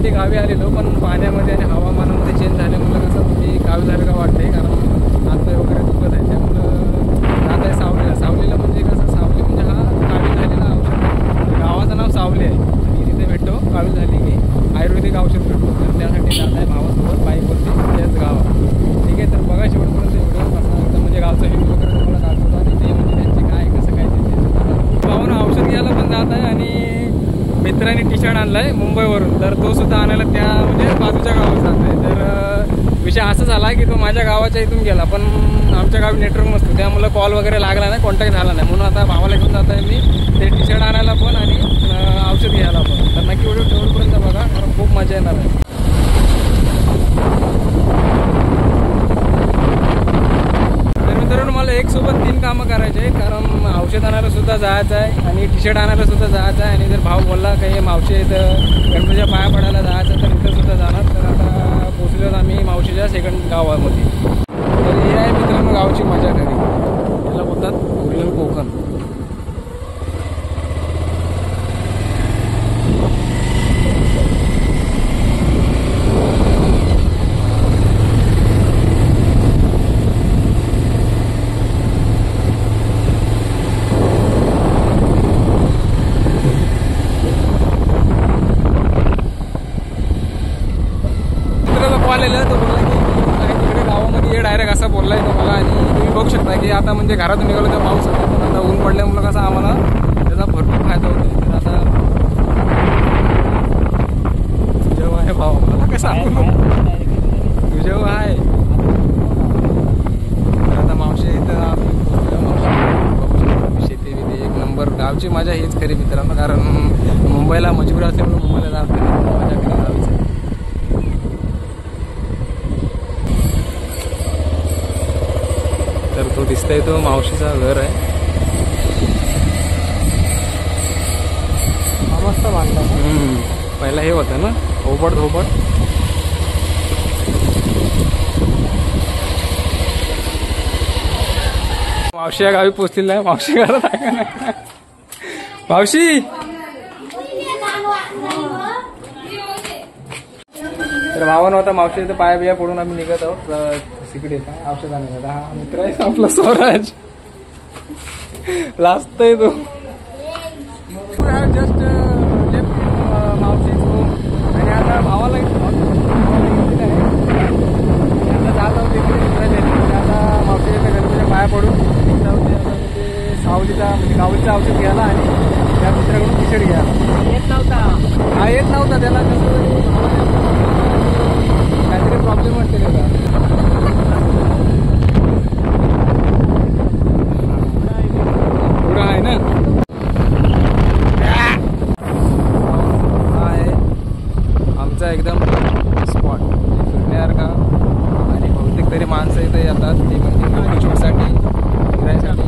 Actually गावी आलेलो, पण पाण्यामध्ये आणि हवामानामध्ये चेंज झाल्यामुळे कसं मी गावी झालं का वाटतंय, कारण हातपाय वगैरे दुखत आहे. त्यामुळं जात आहे सावलीला. सावलीला म्हणजे कसं, सावली म्हणजे हा गावी झालेला औषध, गावाचं नाव सावली आहे आणि तिथे भेटतो. गावी झाली की आयुर्वेदिक औषध भेटतो, तर त्यासाठी जात आहे भावासोबत बाईकवरती त्याच गावात. ठीक आहे, तर बघा शेवटपर्यंत व्हिडिओ कसा एकदम म्हणजे गावचा हिंदू वगैरे तुम्हाला दाखवतो आणि ते म्हणजे त्यांचे काय कसं काय ते भावानं औषध घ्यायला पण जात आहे. आणि मित्राने टी शर्ट आणला आहे मुंबईवरून, तर तो सुद्धा आणायला त्या म्हणजे बाजूच्या गावात जात आहे. तर विषय असा झाला की तो माझ्या गावाच्या इथून गेला, पण आमच्या गावी नेटवर्क नसतो, त्यामुळे कॉल वगैरे लागला नाही, कॉन्टॅक्ट झाला नाही. म्हणून आता भावाला घेऊन जात आहे मी ते टी शर्ट आणायला पण आणि औषध घ्यायला पण. तर नक्की व्हिडिओ शेवटपर्यंत बघा, कारण खूप मजा येणार आहे. मला एक सोबत 3 कामं करायचे आहेत, कारण औषध आणायला सुद्धा जायचं आहे आणि टी शर्ट आणायला सुद्धा जायचं आहे. आणि जर भाऊ बोलला काही मावशी इथं गणपतीच्या पाया पडायला जायचं तर इथं सुद्धा जाणार. तर आता पोचलो आम्ही मावशीच्या सेकंड गावामध्ये. तर हे आहे मित्रांनो गावची मजा घरी, याला बोलतात ओरिजिनल कोकण. आलेलं तो बोलला की तिकडे गावामध्ये ये डायरेक्ट असा बोललाय तो मला. आणि तुम्ही बघू शकता की आता म्हणजे घरातून निघालो तर पाऊस होता, पण आता ऊन पडल्यामुळे कसं आम्हाला त्याचा भरपूर फायदा होतो. तर आता जेव्हा आहे भाऊ मला काय सांगू तू जेव्हा आहे. तर आता मावशी इथं शेती बिती एक नंबर. गावची मजा हीच खरी मित्रांनो, कारण मुंबईला मजबूर असल्यामुळे मुंबईला जात मजा खरी गावीच आहे. तर तो दिसतोय तो मावशीचा घर आहे. मस्त बांधला. पहिला हे होतं ना धोबड धोबड. मावशी या गावी पोचलेला आहे. मावशी घरात आहे का नाही मावशी? तर भावानं होता मावशी इथं पाया बिया पडून आम्ही निघत आहोत तिकडे औषध आणायला. हा मित्र आहे आपला स्वराज, लाजतोय तो. जस्ट मावशी आणि आता भावाला घेतलेलं आहे. आता जात आहोत तिकडे. आता मावशी इथं गणपतीच्या पाया पडून ते सावलीचा म्हणजे गावलीचं औषध घ्यायला आणि त्या मित्राकडून टी शर्ट घ्यायला. येत नव्हता हा, येत नव्हता त्याला. कसं काहीतरी प्रॉब्लेम वाटते त्याला. पुढं आहे ना, हा आहे आमचा एकदम स्पॉट फिरण्यासारखा. आणि बहुतेक तरी माणसं इथे येतात ते म्हणजे फोटोशूटसाठी, फिरायसाठी.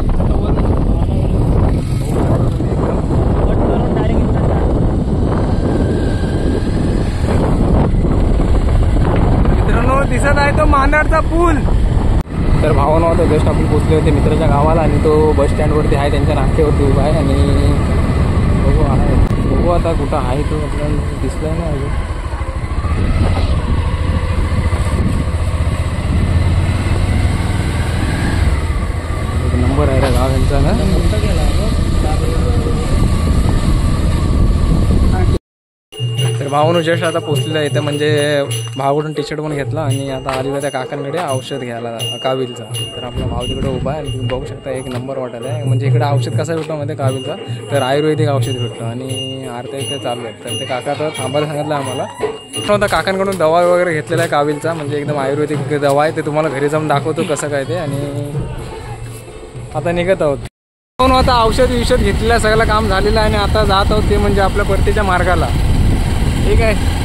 मित्रांनो दिसत आहे तो मांदाडचा पूल. तर भावानं होता जस्ट आपण पोचले होते मित्राच्या गावाला आणि तो बस स्टँडवरती आहे, त्यांच्या नाक्यावरती उभा आहे. आणि बघू आता कुठं आहे तो, आपल्याला दिसलाय ना अजून. नंबर आहे रे गाव यांचा ना. तर भावानं जस्ट आता पोचलेला आहे इथं, म्हणजे भावाकडून टी शर्ट पण घेतला आणि आता आलेला त्या काकांकडे औषध घ्यायला काविलचा. तर आपला भाव तिकडे उभा आहे आणि तुम्ही बघू शकता एक नंबर वाटत आहे. म्हणजे इकडे औषध कसं भेटतो मध्ये काविलचा, तर आयुर्वेदिक औषध भेटतो आणि आरत्या इथे चालू आहेत. तर ते काका तर थांबायला सांगितलं आम्हाला. आता काकांकडून दवा वगैरे घेतलेला आहे काविलचा, म्हणजे एकदम आयुर्वेदिक दवा आहे. ते तुम्हाला घरी जाऊन दाखवतो कसं काय ते. आणि आता निघत आहोत. आता औषध विषध घेतलेलं सगळं काम झालेलं आहे आणि आता जात आहोत ते म्हणजे आपल्या परतीच्या मार्गाला. ठीक आहे.